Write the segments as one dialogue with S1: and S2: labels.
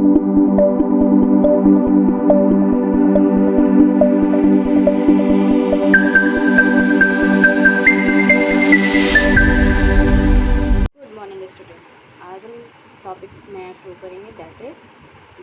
S1: Morning students, आज हम topic नया शुरू करेंगे, that is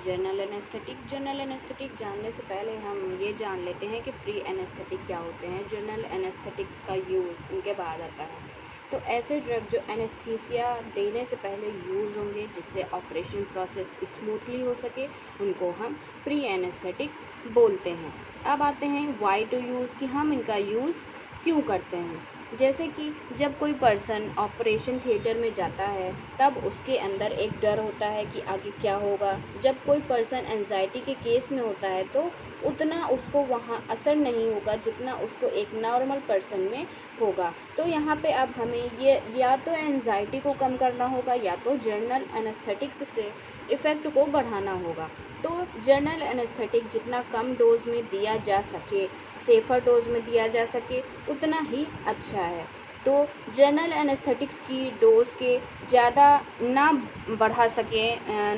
S1: general anaesthetic. General anaesthetic जानने से पहले हम ये जान लेते हैं कि प्री एनेस्थेटिक क्या होते हैं। जनरल एनेस्थेटिक्स का यूज़ उनके बाद आता है। तो ऐसे ड्रग जो एनेस्थीसिया देने से पहले यूज़ होंगे जिससे ऑपरेशन प्रोसेस स्मूथली हो सके, उनको हम प्री एनेस्थेटिक बोलते हैं। अब आते हैं वाई टू यूज़, कि हम इनका यूज़ क्यों करते हैं। जैसे कि जब कोई पर्सन ऑपरेशन थिएटर में जाता है तब उसके अंदर एक डर होता है कि आगे क्या होगा। जब कोई पर्सन एंजाइटी के केस में होता है तो उतना उसको वहाँ असर नहीं होगा जितना उसको एक नॉर्मल पर्सन में होगा। तो यहाँ पे अब हमें ये या तो एंजाइटी को कम करना होगा या तो जनरल एनेस्थेटिक्स से इफ़ेक्ट को बढ़ाना होगा। तो जनरल एनेस्थेटिक जितना कम डोज में दिया जा सके, सेफ़र डोज में दिया जा सके, उतना ही अच्छा है। तो जनरल एनेस्थेटिक्स की डोज के ज़्यादा ना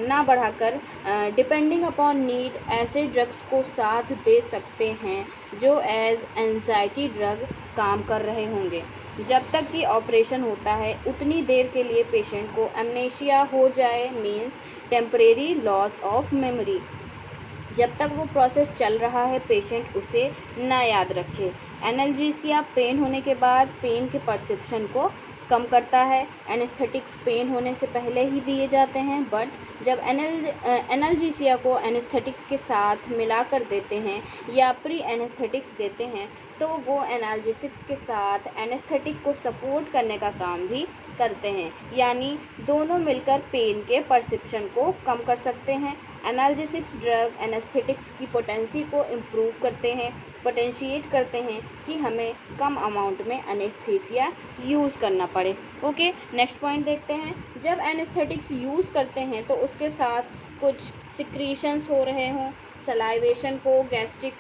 S1: ना बढ़ाकर डिपेंडिंग अपॉन नीड ऐसे ड्रग्स को साथ दे सकते हैं जो एज एंजाइटी ड्रग काम कर रहे होंगे। जब तक कि ऑपरेशन होता है उतनी देर के लिए पेशेंट को एमनेशिया हो जाए, means temporary loss of memory. जब तक वो प्रोसेस चल रहा है पेशेंट उसे ना याद रखे। एनाल्जेसिया पेन होने के बाद पेन के परसेप्शन को कम करता है। एनेस्थेटिक्स पेन होने से पहले ही दिए जाते हैं, बट जब एनाल्जेसिया को एनेस्थेटिक्स के साथ मिलाकर देते हैं या प्री एनेस्थेटिक्स देते हैं तो वो एनाल्जेसिक्स के साथ एनेस्थेटिक को सपोर्ट करने का काम भी करते हैं, यानी दोनों मिलकर पेन के परसेप्शन को कम कर सकते हैं। एनाल्जेसिक्स ड्रग एनेस्थेटिक्स की पोटेंसी को इम्प्रूव करते हैं, पोटेंशिएट करते हैं कि हमें कम अमाउंट में एनेस्थीसिया यूज़ करना पड़े। ओके, नेक्स्ट पॉइंट देखते हैं। जब एनेस्थेटिक्स यूज़ करते हैं तो उसके साथ कुछ सिक्रीशंस हो रहे हों, सलाइवेशन को, गैस्ट्रिक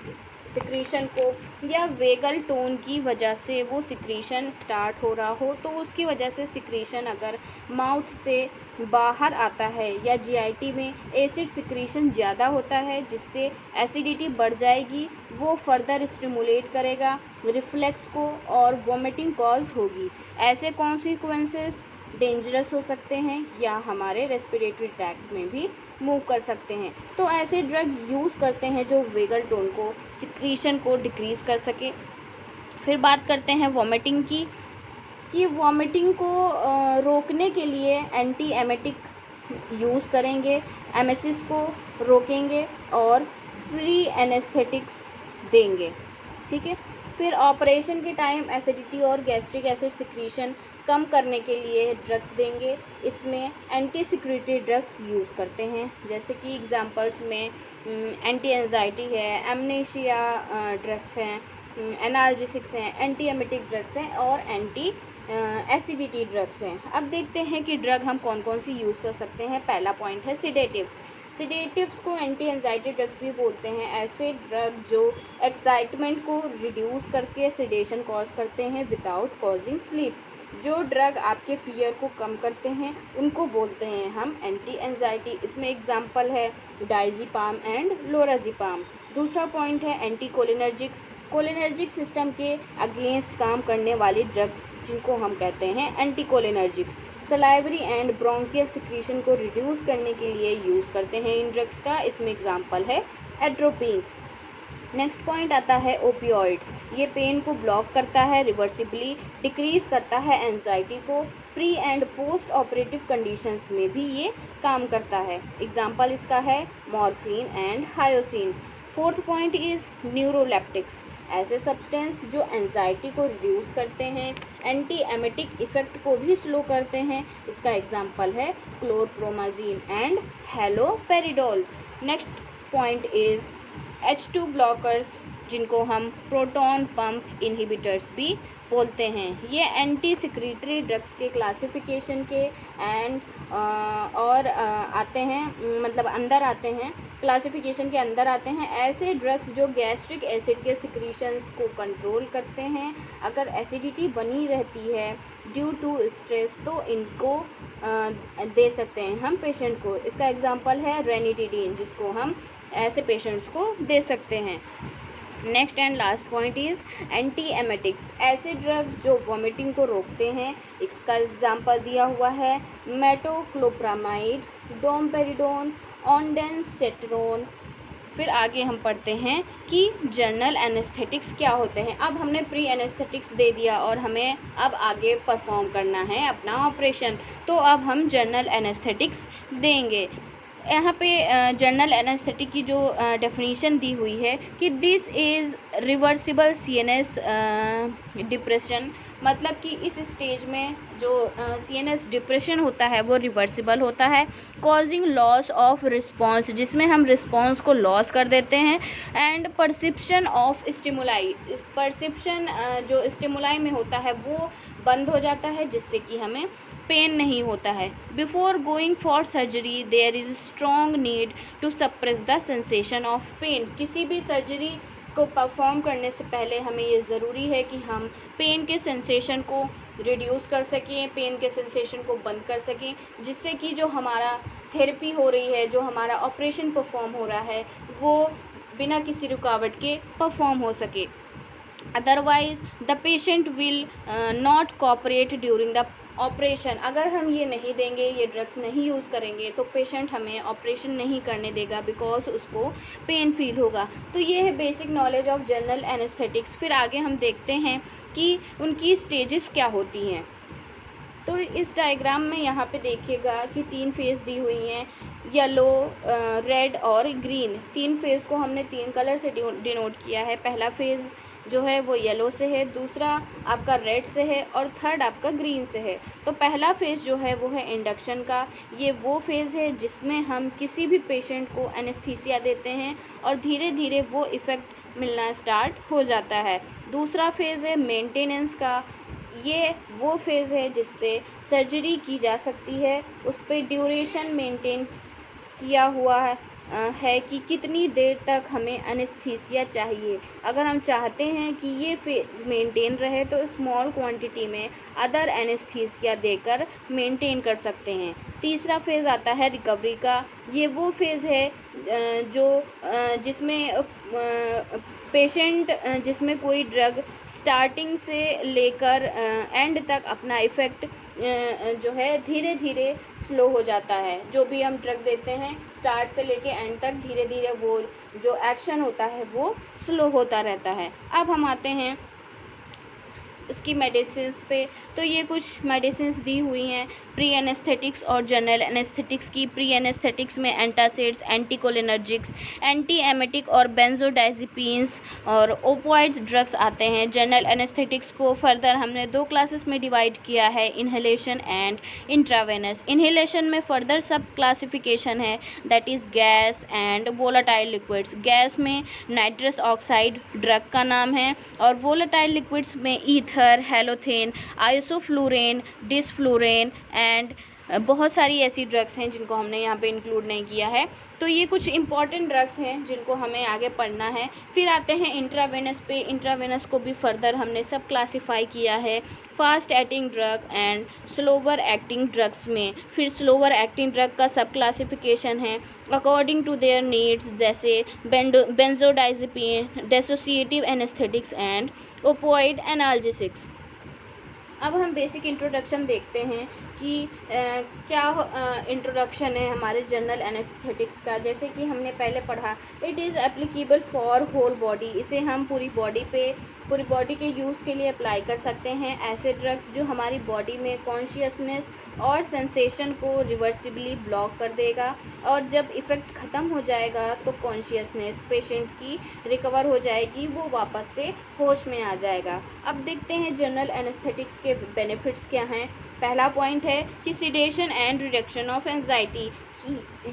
S1: सिक्रीशन को, या वेगल टोन की वजह से वो सिक्रीशन स्टार्ट हो रहा हो, तो उसकी वजह से सिक्रीशन अगर माउथ से बाहर आता है या जीआईटी में एसिड सिक्रीशन ज़्यादा होता है जिससे एसिडिटी बढ़ जाएगी, वो फर्दर स्टिमुलेट करेगा रिफ्लेक्स को और वॉमिटिंग कॉज होगी। ऐसे कॉन्सिक्वेंसेस डेंजरस हो सकते हैं या हमारे रेस्पिरेटरी ट्रैक्ट में भी मूव कर सकते हैं। तो ऐसे ड्रग यूज़ करते हैं जो वेगल टोन को, सिक्रीशन को डिक्रीज़ कर सके। फिर बात करते हैं वॉमिटिंग की, कि वॉमिटिंग को रोकने के लिए एंटी एमेटिक यूज़ करेंगे, एमेसिस को रोकेंगे और प्री एनेस्थेटिक्स देंगे। ठीक है। फिर ऑपरेशन के टाइम एसिडिटी और गैस्ट्रिक एसिड सिक्रीशन कम करने के लिए ड्रग्स देंगे। इसमें एंटी सिक्रेटरी ड्रग्स यूज़ करते हैं, जैसे कि एग्जांपल्स में एंटी एंजाइटी है, एमनेशिया ड्रग्स हैं, एनाल्जेसिक्स हैं, एंटी एमेटिक ड्रग्स हैं और एंटी एसिडिटी ड्रग्स हैं। अब देखते हैं कि ड्रग हम कौन कौन सी यूज़ कर सकते हैं। पहला पॉइंट है सिडेटिव्स। सिडेटिव्स को एंटी एंजाइटी ड्रग्स भी बोलते हैं। ऐसे ड्रग जो एक्साइटमेंट को रिड्यूस करके सिडेशन कॉज करते हैं विदाउट कॉजिंग स्लीप। जो ड्रग आपके फियर को कम करते हैं उनको बोलते हैं हम एंटी एंजाइटी। इसमें एग्जांपल है डायज़ेपाम एंड लोराज़ेपाम। दूसरा पॉइंट है एंटी कोलिनर्जिक्स। कोलिनर्जिक सिस्टम के अगेंस्ट काम करने वाली ड्रग्स जिनको हम कहते हैं anti cholinergics. Salivary and bronchial secretion को रिड्यूस करने के लिए यूज़ करते हैं इन ड्रग्स का। इसमें एग्जांपल है एट्रोपिन। नेक्स्ट पॉइंट आता है ओपियोइड्स। ये पेन को ब्लॉक करता है, रिवर्सिबली डिक्रीज़ करता है एंजाइटी को। Pre and post operative conditions में भी ये काम करता है। एग्जांपल इसका है morphine and hyoscine. Fourth point is neuroleptics. ऐसे सब्सटेंस जो एंजाइटी को रिड्यूस करते हैं, एंटी एमेटिक इफ़ेक्ट को भी स्लो करते हैं। इसका एग्जांपल है chlorpromazine and haloperidol. Next point is H2 blockers, जिनको हम प्रोटॉन पंप इनहिबिटर्स भी बोलते हैं। ये एंटी सिक्रीटरी ड्रग्स के क्लासिफिकेशन के एंड और आते हैं, मतलब अंदर आते हैं, क्लासिफिकेशन के अंदर आते हैं। ऐसे ड्रग्स जो गैस्ट्रिक एसिड के सिक्रीशंस को कंट्रोल करते हैं। अगर एसिडिटी बनी रहती है ड्यू टू स्ट्रेस तो इनको दे सकते हैं हम पेशेंट को। इसका एग्जांपल है रेनिटिडीन, जिसको हम ऐसे पेशेंट्स को दे सकते हैं। Next and last point is anti emetics, ऐसे ड्रग्स जो वॉमिटिंग को रोकते हैं। इसका एग्जांपल दिया हुआ है मेटोक्लोप्रामाइड, डोमपेरिडोन, ऑन्डेंसेट्रोन। फिर आगे हम पढ़ते हैं कि जनरल एनेस्थेटिक्स क्या होते हैं। अब हमने प्री एनेस्थेटिक्स दे दिया और हमें अब आगे परफॉर्म करना है अपना ऑपरेशन, तो अब हम जनरल एनेस्थेटिक्स देंगे। यहाँ पे जनरल एनेस्थेटिक की जो डेफिनेशन दी हुई है कि this is reversible CNS depression, मतलब कि इस स्टेज में जो सीएनएस डिप्रेशन होता है वो रिवर्सिबल होता है। कॉजिंग लॉस ऑफ रिस्पॉन्स, जिसमें हम रिस्पॉन्स को लॉस कर देते हैं। And perception of stimuli, perception जो स्टिमुलाई में होता है वो बंद हो जाता है, जिससे कि हमें पेन नहीं होता है। Before going for surgery there is strong need to suppress the sensation of pain, किसी भी सर्जरी को परफॉर्म करने से पहले हमें ये ज़रूरी है कि हम पेन के सेंसेशन को रिड्यूस कर सकें, पेन के सेंसेशन को बंद कर सकें, जिससे कि जो हमारा थेरेपी हो रही है, जो हमारा ऑपरेशन परफॉर्म हो रहा है, वो बिना किसी रुकावट के परफॉर्म हो सके। Otherwise the patient will not cooperate during the operation. अगर हम ये नहीं देंगे, ये ड्रग्स नहीं यूज़ करेंगे, तो पेशेंट हमें ऑपरेशन नहीं करने देगा, बिकॉज उसको पेन फील होगा। तो ये है basic knowledge of general anaesthetics. फिर आगे हम देखते हैं कि उनकी स्टेजेस क्या होती हैं। तो इस डायग्राम में यहाँ पे देखिएगा कि 3 फेज़ दी हुई हैं, येलो, रेड और ग्रीन। 3 फेज़ को हमने 3 कलर से डिनोट किया है। पहला फेज़ जो है वो येलो से है, दूसरा आपका रेड से है और थर्ड आपका ग्रीन से है। तो पहला फेज़ जो है वो है इंडक्शन का। ये वो फेज़ है जिसमें हम किसी भी पेशेंट को एनेस्थीसिया देते हैं और धीरे धीरे वो इफ़ेक्ट मिलना स्टार्ट हो जाता है। दूसरा फेज़ है मेंटेनेंस का। ये वो फेज़ है जिससे सर्जरी की जा सकती है, उस पर ड्यूरेशन मेंटेन किया हुआ है कि कितनी देर तक हमें एनेस्थीसिया चाहिए। अगर हम चाहते हैं कि ये फेज़ मेंटेन रहे तो स्मॉल क्वांटिटी में अदर एनेस्थीसिया देकर मेंटेन कर सकते हैं। तीसरा फेज़ आता है रिकवरी का। ये वो फेज़ है जिसमें पेशेंट जिसमें कोई ड्रग स्टार्टिंग से लेकर एंड तक अपना इफ़ेक्ट जो है धीरे धीरे स्लो हो जाता है। जो भी हम ड्रग देते हैं स्टार्ट से लेके एंड तक धीरे धीरे वो जो एक्शन होता है वो स्लो होता रहता है। अब हम आते हैं उसकी मेडिसिन्स पे। तो ये कुछ मेडिसिन्स दी हुई हैं प्री एनेस्थेटिक्स और जनरल एनेस्थेटिक्स की। प्री एनेस्थेटिक्स में एंटासिड्स, एंटीकोलिनर्जिक्स, एंटी एमेटिक और बेंजोडाइज़ेपिन्स और ओपियोइड्स ड्रग्स आते हैं। जनरल एनेस्थेटिक्स को फर्दर हमने 2 क्लासेस में डिवाइड किया है, इन्हेलेशन एंड इंट्रावेनस। इन्हेलेशन में फर्दर सब क्लासिफिकेशन है, that is gas and volatile liquids. Gas में नाइट्रस ऑक्साइड ड्रग का नाम है और वोलाटाइल लिक्विड्स में ईथर, हेलोथेन, आइसोफ्लूरेन, डिसफ्लूरेन एंड बहुत सारी ऐसी ड्रग्स हैं जिनको हमने यहाँ पे इंक्लूड नहीं किया है। तो ये कुछ इंपॉर्टेंट ड्रग्स हैं जिनको हमें आगे पढ़ना है। फिर आते हैं इंट्रावेनस पे। इंट्रावेनस को भी फर्दर हमने सब क्लासीफाई किया है fast acting drug and slower acting drugs में। फिर स्लोवर एक्टिंग ड्रग का सब क्लासिफिकेशन है अकॉर्डिंग टू देयर नीड्स, जैसे बेंजोडाइज़ेपिन, dissociative anaesthetics and opioid analgesics. अब हम बेसिक इंट्रोडक्शन देखते हैं कि क्या इंट्रोडक्शन है हमारे जनरल एनेस्थेटिक्स का। जैसे कि हमने पहले पढ़ा, it is applicable for whole body. इसे हम पूरी बॉडी के यूज़ के लिए अप्लाई कर सकते हैं। ऐसे ड्रग्स जो हमारी बॉडी में कॉन्शियसनेस और सेंसेशन को रिवर्सिबली ब्लॉक कर देगा और जब इफ़ेक्ट ख़त्म हो जाएगा तो कॉन्शियसनेस पेशेंट की रिकवर हो जाएगी, वो वापस से होश में आ जाएगा। अब देखते हैं जनरल एनेस्थेटिक्स के बेनिफिट्स क्या हैं। पहला पॉइंट है कि sedation and reduction of anxiety.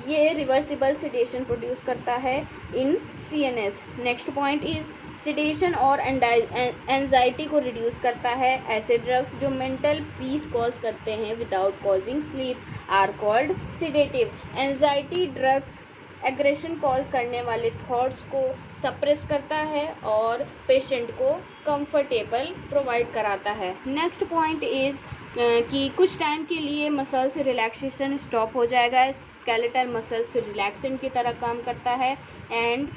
S1: ये रिवर्सिबल सेडेशन प्रोड्यूस करता है in CNS। Next point is sedation और एंजाइटी को रिड्यूस करता है। ऐसे ड्रग्स जो मेंटल पीस कॉज करते हैं without causing sleep are called sedative. Anxiety drugs aggression cause करने वाले थॉट्स को सप्रेस करता है और पेशेंट को कंफर्टेबल प्रोवाइड कराता है। नेक्स्ट पॉइंट इज़ कि कुछ टाइम के लिए मसल्स रिलैक्सेशन स्टॉप हो जाएगा। स्केलेटल मसल्स रिलैक्सेंट की तरह काम करता है। And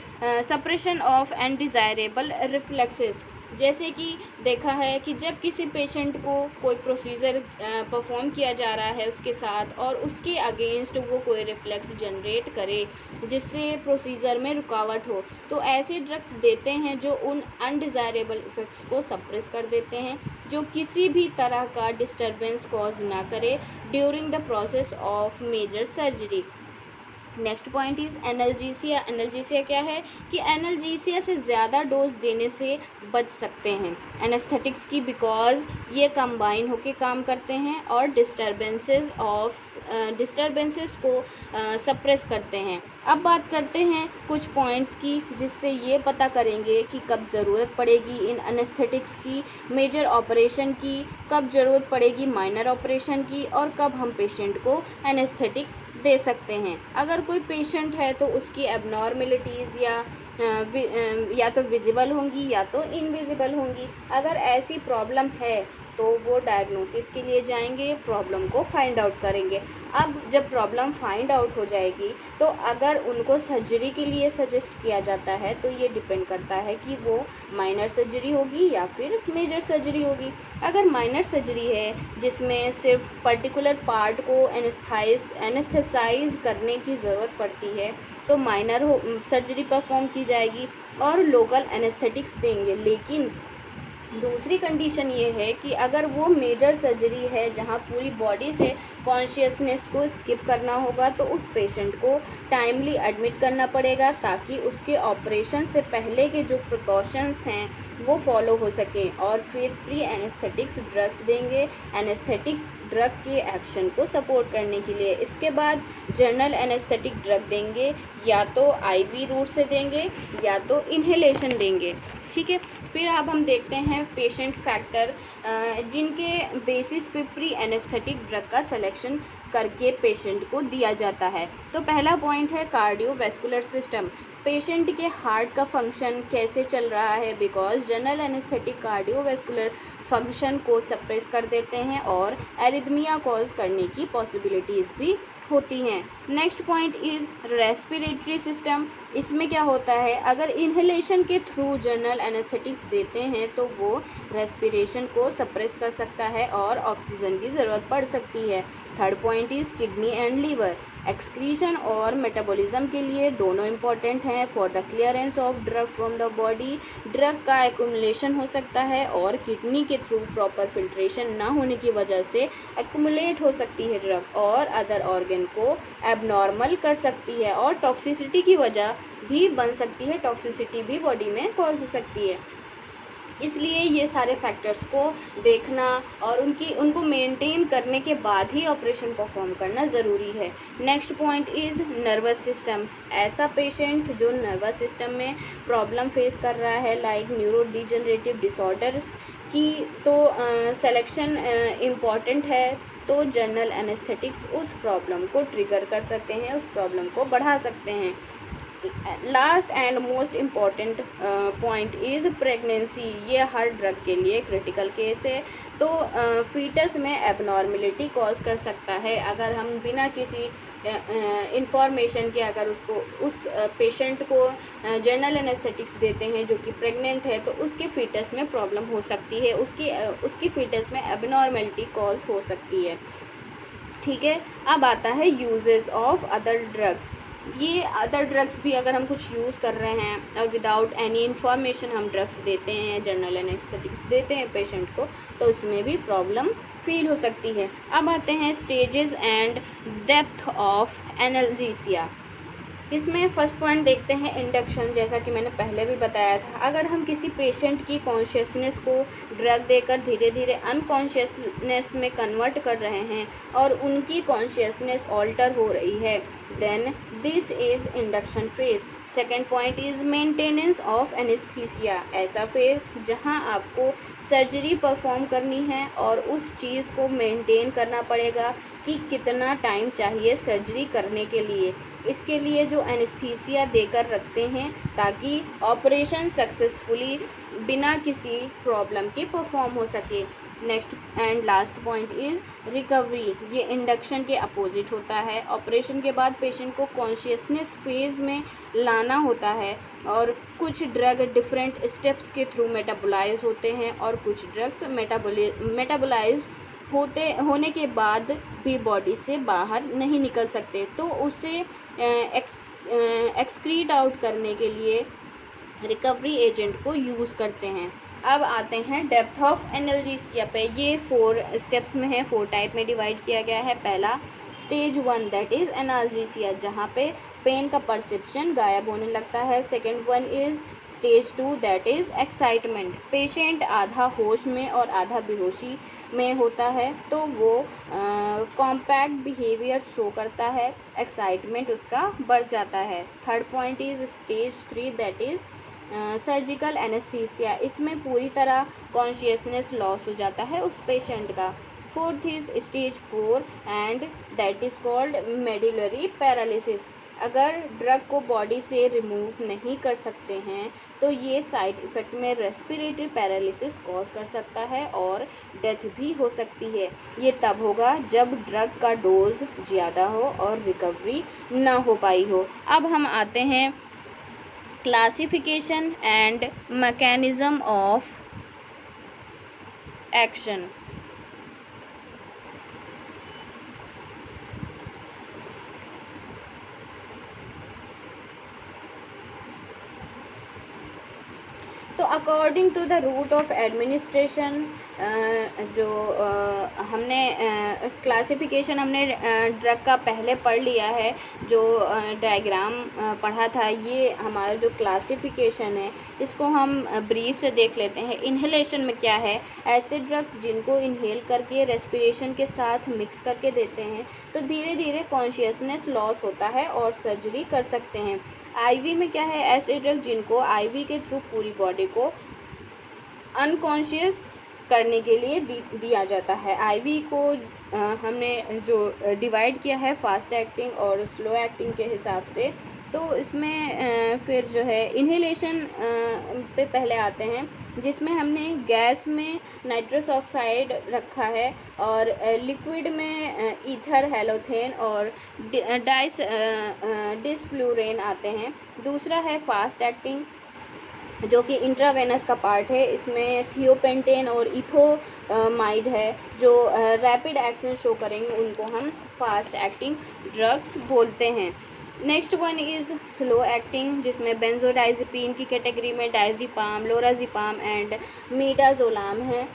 S1: suppression of undesirable reflexes, जैसे कि देखा है कि जब किसी पेशेंट को कोई प्रोसीजर परफॉर्म किया जा रहा है उसके साथ और उसके अगेंस्ट वो कोई रिफ्लेक्स जनरेट करे जिससे प्रोसीजर में रुकावट हो, तो ऐसे ड्रग्स देते हैं जो उन अनडिज़ायरेबल इफ़ेक्ट्स को सप्रेस कर देते हैं, जो किसी भी तरह का डिस्टर्बेंस कॉज ना करे during the process of major surgery. Next point is analgesia. Analgesia क्या है कि एनाल्जेसिया से ज़्यादा डोज देने से बच सकते हैं एनेस्थेटिक्स की, बिकॉज ये कंबाइन होके काम करते हैं और डिस्टर्बेंसेस को सप्रेस करते हैं। अब बात करते हैं कुछ पॉइंट्स की जिससे ये पता करेंगे कि कब ज़रूरत पड़ेगी इन एनेस्थेटिक्स की, मेजर ऑपरेशन की, कब ज़रूरत पड़ेगी माइनर ऑपरेशन की, और कब हम पेशेंट को एनेस्थेटिक्स दे सकते हैं। अगर कोई पेशेंट है तो उसकी एबनॉर्मेलिटीज़ या तो विजिबल होंगी या तो इनविजिबल होंगी। अगर ऐसी प्रॉब्लम है तो वो डायग्नोसिस के लिए जाएंगे, प्रॉब्लम को फाइंड आउट करेंगे। अब जब प्रॉब्लम फाइंड आउट हो जाएगी तो अगर उनको सर्जरी के लिए सजेस्ट किया जाता है तो ये डिपेंड करता है कि वो माइनर सर्जरी होगी या फिर मेजर सर्जरी होगी। अगर माइनर सर्जरी है जिसमें सिर्फ पर्टिकुलर पार्ट को एनेस्थेसाइज करने की ज़रूरत पड़ती है तो माइनर सर्जरी परफॉर्म की जाएगी और लोकल एनेस्थेटिक्स देंगे। लेकिन दूसरी कंडीशन ये है कि अगर वो मेजर सर्जरी है जहाँ पूरी बॉडी से कॉन्शियसनेस को स्किप करना होगा तो उस पेशेंट को टाइमली एडमिट करना पड़ेगा ताकि उसके ऑपरेशन से पहले के जो प्रिकॉशंस हैं वो फॉलो हो सकें, और फिर प्री एनेस्थेटिक्स ड्रग्स देंगे एनेस्थेटिक ड्रग के एक्शन को सपोर्ट करने के लिए। इसके बाद जनरल एनेस्थेटिक ड्रग देंगे, या तो IV रूट से देंगे या तो इन्हेलेशन देंगे। ठीक है, फिर अब हम देखते हैं पेशेंट फैक्टर जिनके बेसिस पे प्री एनेस्थेटिक ड्रग का सिलेक्शन करके पेशेंट को दिया जाता है। तो पहला पॉइंट है कार्डियोवैस्कुलर सिस्टम। पेशेंट के हार्ट का फंक्शन कैसे चल रहा है, because general anaesthetic cardiovascular function को सप्रेस कर देते हैं और एरिथमिया कॉज करने की पॉसिबिलिटीज़ भी होती हैं। Next point is respiratory system. इसमें क्या होता है, अगर इन्हेलेशन के थ्रू जनरल एनेस्थेटिक्स देते हैं तो वो रेस्पिरेशन को सप्रेस कर सकता है और ऑक्सीजन की ज़रूरत पड़ सकती है। Third point is kidney and liver. Excretion और मेटाबॉलिज्म के लिए दोनों इम्पॉर्टेंट हैं। For the clearance of drug from the body, drug का एक्यूमुलेशन हो सकता है और किडनी के थ्रू प्रॉपर फिल्ट्रेशन ना होने की वजह से एक्यूमुलेट हो सकती है ड्रग और अदर ऑर्गन को एबनॉर्मल कर सकती है और टॉक्सिसिटी की वजह भी बन सकती है, टॉक्सिसिटी भी बॉडी में कॉज हो सकती है। इसलिए ये सारे फैक्टर्स को देखना और उनको मेंटेन करने के बाद ही ऑपरेशन परफॉर्म करना ज़रूरी है। Next point is nervous system. ऐसा पेशेंट जो नर्वस सिस्टम में प्रॉब्लम फेस कर रहा है लाइक न्यूरो डिजनरेटिव डिसऑर्डर्स की, तो सिलेक्शन इम्पॉर्टेंट है। तो जनरल एनेस्थेटिक्स उस प्रॉब्लम को ट्रिगर कर सकते हैं, उस प्रॉब्लम को बढ़ा सकते हैं। Last and most important point is pregnancy. ये हर ड्रग के लिए क्रिटिकल केस है। तो फीटस में एबनॉर्मेलिटी कॉज कर सकता है अगर हम बिना किसी इंफॉर्मेशन के अगर उस पेशेंट को जनरल एनेस्थेटिक्स देते हैं जो कि प्रेग्नेंट है, तो उसके फीटस में प्रॉब्लम हो सकती है, उसकी फीटस में एबनॉर्मेलिटी कॉज हो सकती है। ठीक है, अब आता है यूजेस ऑफ अदर ड्रग्स। ये अदर ड्रग्स भी अगर हम कुछ यूज़ कर रहे हैं और विदाउट एनी इन्फॉर्मेशन हम ड्रग्स देते हैं, जनरल एनेस्थेटिक्स देते हैं पेशेंट को, तो उसमें भी प्रॉब्लम फील हो सकती है। अब आते हैं stages and depth of analgesia. इसमें फर्स्ट पॉइंट देखते हैं इंडक्शन। जैसा कि मैंने पहले भी बताया था, अगर हम किसी पेशेंट की कॉन्शियसनेस को ड्रग देकर धीरे धीरे अनकॉन्शियसनेस में कन्वर्ट कर रहे हैं और उनकी कॉन्शियसनेस ऑल्टर हो रही है, then this is induction phase. Second point is maintenance of anaesthesia. ऐसा फेज जहां आपको सर्जरी परफॉर्म करनी है और उस चीज़ को मेंटेन करना पड़ेगा कि कितना टाइम चाहिए सर्जरी करने के लिए। इसके लिए जो एनेस्थीसिया देकर रखते हैं ताकि ऑपरेशन सक्सेसफुली बिना किसी प्रॉब्लम के परफॉर्म हो सके। Next and last point is recovery. ये इंडक्शन के अपोजिट होता है। ऑपरेशन के बाद पेशेंट को कॉन्शियसनेस फेज में लाना होता है और कुछ ड्रग डिफरेंट स्टेप्स के थ्रू मेटाबोलाइज होते हैं और कुछ ड्रग्स मेटाबोलाइज होने के बाद भी बॉडी से बाहर नहीं निकल सकते, तो उसे एक्सक्रीट आउट करने के लिए रिकवरी एजेंट को यूज़ करते हैं। अब आते हैं डेप्थ ऑफ एनाल्जेसिया पे। ये 4 स्टेप्स में है, 4 टाइप में डिवाइड किया गया है। पहला स्टेज 1 दैट इज़ एनाल्जेसिया, जहाँ पे पेन का परसेप्शन गायब होने लगता है। Second one is stage 2 that is excitement. Patient आधा होश में और आधा बेहोशी में होता है, तो वो कॉम्पैक्ट बिहेवियर शो करता है, एक्साइटमेंट उसका बढ़ जाता है। Third point is stage 3 that is surgical anaesthesia. इसमें पूरी तरह कॉन्शियसनेस लॉस हो जाता है उस पेशेंट का। Fourth is stage 4 and that is called medullary paralysis. अगर ड्रग को बॉडी से रिमूव नहीं कर सकते हैं तो ये साइड इफ़ेक्ट में रेस्पिरेटरी पैरालिसिस कॉज कर सकता है और डेथ भी हो सकती है। ये तब होगा जब ड्रग का डोज ज़्यादा हो और रिकवरी ना हो पाई हो। अब हम आते हैं classification and mechanism of action. तो according to the route of administration, जो हमने क्लासिफिकेशन हमने ड्रग का पहले पढ़ लिया है, जो डायग्राम पढ़ा था, ये हमारा जो क्लासिफिकेशन है इसको हम ब्रीफ से देख लेते हैं। इन्हेलेशन में क्या है, ऐसे ड्रग्स जिनको इन्हेल करके रेस्पिरेशन के साथ मिक्स करके देते हैं तो धीरे धीरे कॉन्शियसनेस लॉस होता है और सर्जरी कर सकते हैं। आईवी में क्या है, ऐसे ड्रग जिनको आईवी के थ्रू पूरी बॉडी को अनकॉन्शियस करने के लिए दिया जाता है। आईवी को हमने जो डिवाइड किया है फास्ट एक्टिंग और स्लो एक्टिंग के हिसाब से, तो इसमें फिर जो है इन्हेलेशन पे पहले आते हैं, जिसमें हमने गैस में नाइट्रस ऑक्साइड रखा है और लिक्विड में ईथर हेलोथेन और डिसफ्लूरेन आते हैं। दूसरा है फास्ट एक्टिंग जो कि इंट्रावेनस का पार्ट है, इसमें थियोपेंटेन और इथोमाइड है जो रैपिड एक्शन शो करेंगे, उनको हम फास्ट एक्टिंग ड्रग्स बोलते हैं। Next one is slow acting, जिसमें बेंजोडाइज़ेपिन की कैटेगरी में डायज़ेपाम, लोराज़ेपाम एंड मीडाज़ोलाम है।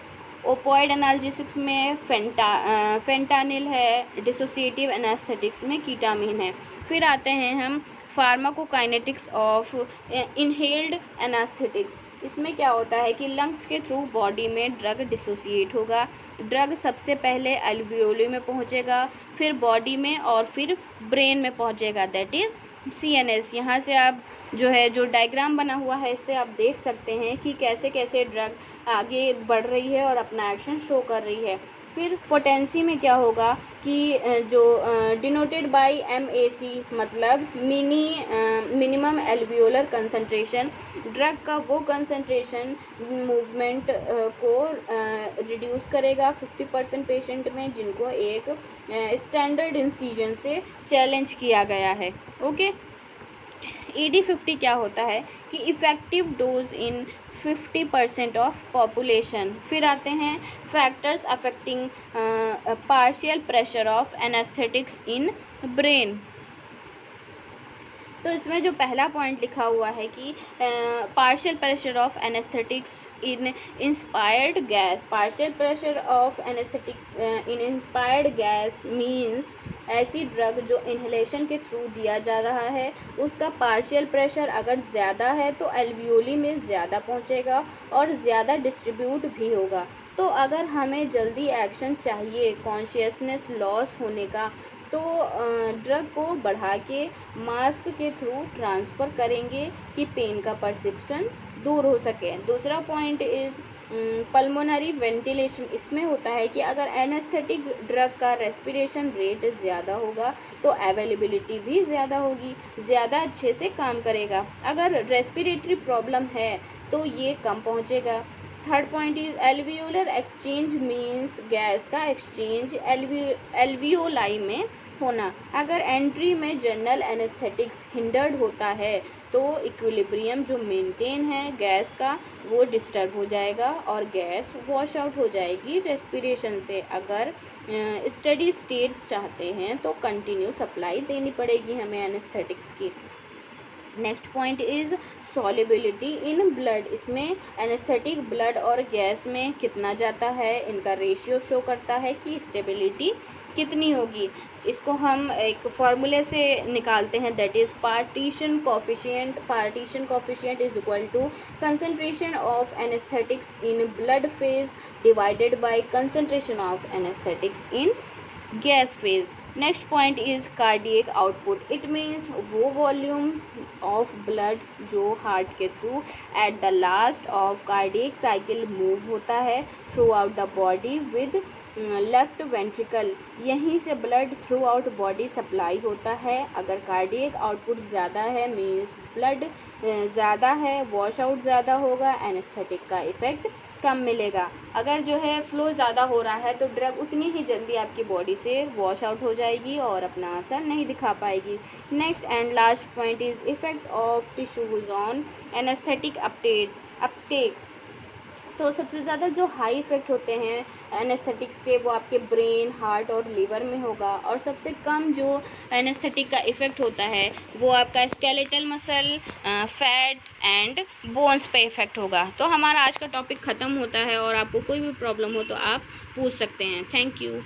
S1: ओपॉइड एनाल्जेसिक्स में फेंटानिल है। डिसोसिएटिव एनास्थेटिक्स में कीटामिन है। फिर आते हैं हम फार्माकोकाइनेटिक्स ऑफ इनहेल्ड एनास्थेटिक्स। इसमें क्या होता है कि लंग्स के थ्रू बॉडी में ड्रग डिसोसिएट होगा। ड्रग सबसे पहले एल्वियोली में पहुंचेगा, फिर बॉडी में और फिर ब्रेन में पहुंचेगा, दैट इज़ सीएनएस। यहाँ से आप जो डायग्राम बना हुआ है इससे आप देख सकते हैं कि कैसे कैसे ड्रग आगे बढ़ रही है और अपना एक्शन शो कर रही है। फिर पोटेंसी में क्या होगा कि जो डिनोटेड बाय MAC मतलब मिनिमम एल्वियोलर कंसंट्रेशन, ड्रग का वो कंसंट्रेशन मूवमेंट को रिड्यूस करेगा 50% पेशेंट में जिनको एक स्टैंडर्ड इंसिजन से चैलेंज किया गया है। ओके, ED50 क्या होता है कि effective dose in 50% of population. फिर आते हैं factors affecting partial pressure of anaesthetics in brain. तो इसमें जो पहला पॉइंट लिखा हुआ है कि partial pressure of anaesthetics in inspired gas. Partial pressure of anaesthetic in inspired gas means ऐसी ड्रग जो इन्हेलेशन के थ्रू दिया जा रहा है उसका पार्शियल प्रेशर अगर ज़्यादा है तो एल्वियोली में ज़्यादा पहुंचेगा और ज़्यादा डिस्ट्रीब्यूट भी होगा। तो अगर हमें जल्दी एक्शन चाहिए कॉन्शियसनेस लॉस होने का, तो ड्रग को बढ़ा के मास्क के थ्रू ट्रांसफ़र करेंगे कि पेन का परसेप्शन दूर हो सके। दूसरा पॉइंट इज़ पल्मोनरी वेंटिलेशन। इसमें होता है कि अगर एनेस्थेटिक ड्रग का रेस्पिरेशन रेट ज़्यादा होगा तो अवेलेबिलिटी भी ज़्यादा होगी, ज़्यादा अच्छे से काम करेगा। अगर रेस्पिरेटरी प्रॉब्लम है तो ये कम पहुँचेगा। Third point is alveolar exchange means gas का एक्सचेंज एल्वियोलाई में होना। अगर एंट्री में जनरल एनेस्थेटिक्स हिंडर्ड होता है तो इक्विलिब्रियम जो मेंटेन है गैस का वो डिस्टर्ब हो जाएगा और गैस वॉश आउट हो जाएगी रेस्पिरेशन से। अगर स्टडी स्टेट चाहते हैं तो कंटिन्यू सप्लाई देनी पड़ेगी हमें एनेस्थेटिक्स की। Next point is solubility in blood. इसमें एनेस्थेटिक ब्लड और गैस में कितना जाता है इनका रेशियो शो करता है कि स्टेबिलिटी कितनी होगी। इसको हम एक फॉर्मूले से निकालते हैं, that is partition coefficient is equal to concentration of anaesthetics in blood phase divided by concentration of anaesthetics in gas phase. Next point is cardiac output. It means वो वॉल्यूम ऑफ ब्लड जो heart के through at the last of cardiac cycle move होता है throughout the body with left ventricle. यहीं से blood throughout body supply होता है। अगर कार्डियक आउटपुट ज़्यादा है मीन्स ब्लड ज़्यादा है, वॉश आउट ज़्यादा होगा, एनेस्थेटिक का इफ़ेक्ट कम मिलेगा। अगर जो है फ्लो ज़्यादा हो रहा है तो ड्रग उतनी ही जल्दी आपकी बॉडी से वॉश आउट हो जाएगी और अपना असर नहीं दिखा पाएगी। Next and last point is effect of tissues on anaesthetic Uptake. तो सबसे ज़्यादा जो हाई इफ़ेक्ट होते हैं एनेस्थेटिक्स के वो आपके ब्रेन, हार्ट और लीवर में होगा, और सबसे कम जो एनेस्थेटिक का इफ़ेक्ट होता है वो आपका skeletal muscle, fat and bones पे इफ़ेक्ट होगा। तो हमारा आज का टॉपिक ख़त्म होता है और आपको कोई भी प्रॉब्लम हो तो आप पूछ सकते हैं। Thank you.